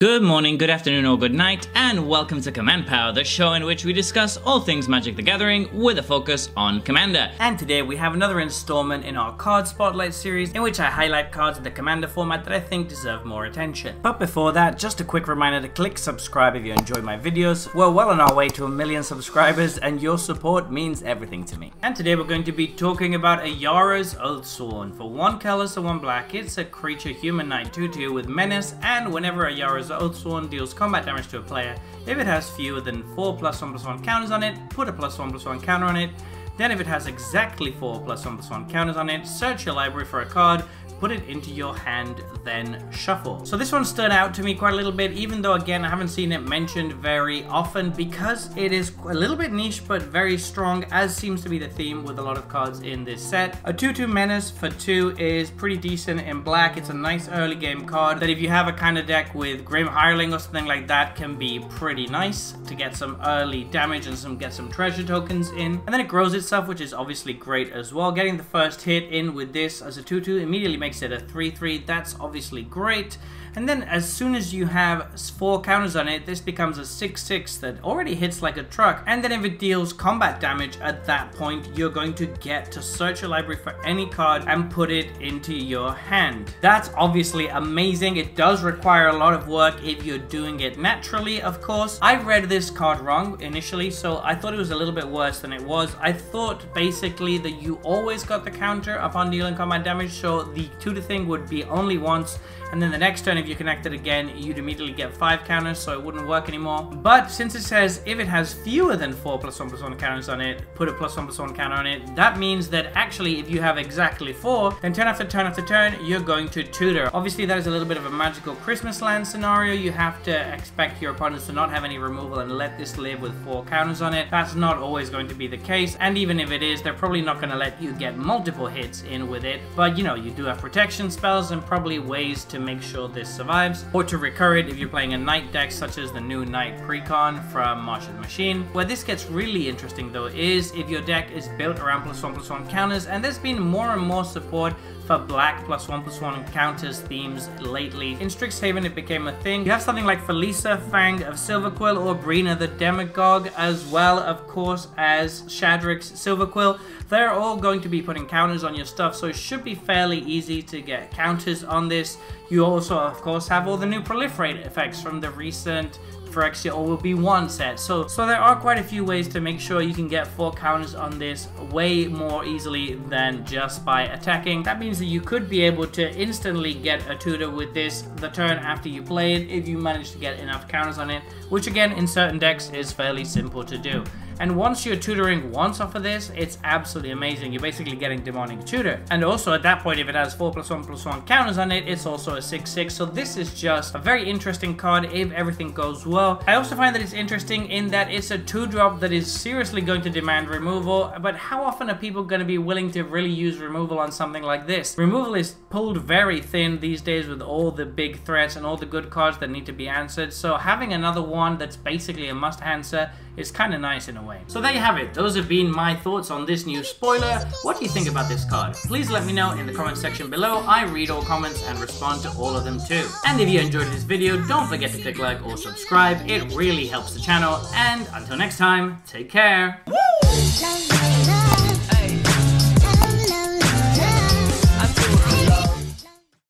Good morning, good afternoon, or good night, and welcome to Command Power, the show in which we discuss all things Magic the Gathering with a focus on Commander. And today we have another installment in our Card Spotlight series in which I highlight cards in the Commander format that I think deserve more attention. But before that, just a quick reminder to click subscribe if you enjoy my videos. We're well on our way to 1 million subscribers and your support means everything to me. And today we're going to be talking about Ayara's Oathsworn. For 1 color, so 1 black, it's a creature human knight 2/2 with menace, and whenever Ayara's Oathsworn deals combat damage to a player, if it has fewer than 4 +1/+1 counters on it, put a +1/+1 counter on it. Then if it has exactly 4 +1/+1 counters on it, search your library for a card, put it into your hand, then shuffle. So this one stood out to me quite a little bit, even though again I haven't seen it mentioned very often because it is a little bit niche but very strong, as seems to be the theme with a lot of cards in this set. A 2/2 menace for 2 is pretty decent in black. It's a nice early game card that if you have a kind of deck with Grim Hireling or something like that can be pretty nice to get some early damage and get some treasure tokens in. And then it grows itself, which is obviously great as well. Getting the first hit in with this as a 2/2 immediately makes it a 3/3. That's obviously great. And then as soon as you have 4 counters on it, this becomes a 6/6 that already hits like a truck. And then if it deals combat damage at that point, you're going to get to search your library for any card and put it into your hand. That's obviously amazing. It does require a lot of work if you're doing it naturally, of course. I read this card wrong initially, so I thought it was a little bit worse than it was. I thought basically that you always got the counter upon dealing combat damage, so the tutor thing would be only once, and then the next turn if you connect it again, you'd immediately get 5 counters, so it wouldn't work anymore. But since it says if it has fewer than 4 +1/+1 counters on it, put a +1/+1 counter on it, that means that actually if you have exactly 4, then turn after turn after turn, you're going to tutor. Obviously that is a little bit of a magical Christmas land scenario. You have to expect your opponents to not have any removal and let this live with 4 counters on it. That's not always going to be the case, and even if it is, they're probably not going to let you get multiple hits in with it. But you know, you do have protection spells and probably ways to make sure this survives, or to recur it if you're playing a knight deck such as the new Knight Precon from Martian Machine. Where this gets really interesting though is if your deck is built around +1/+1 counters, and there's been more and more support for black +1/+1 counters themes lately. In Strixhaven it became a thing. You have something like Felisa, Fang of Silverquill, or Brina the Demagogue, as well of course as Shadrix Silverquill. They're all going to be putting counters on your stuff, so it should be fairly easy to get counters on this. You also of course have all the new proliferate effects from the recent Phyrexia or will be 1 set. So there are quite a few ways to make sure you can get 4 counters on this way more easily than just by attacking. That means that you could be able to instantly get a tutor with this the turn after you play it if you manage to get enough counters on it, which again in certain decks is fairly simple to do. And once you're tutoring once off of this, it's absolutely amazing. You're basically getting Demonic Tutor. And also at that point, if it has 4 +1/+1 counters on it, it's also a 6/6. So this is just a very interesting card if everything goes well. I also find that it's interesting in that it's a 2-drop that is seriously going to demand removal. But how often are people going to be willing to really use removal on something like this? Removal is pulled very thin these days with all the big threats and all the good cards that need to be answered. So having another one that's basically a must answer is kind of nice in a way. So there you have it. Those have been my thoughts on this new spoiler. What do you think about this card? Please let me know in the comment section below. I read all comments and respond to all of them too. And if you enjoyed this video, don't forget to click like or subscribe. It really helps the channel. And until next time, take care. Woo!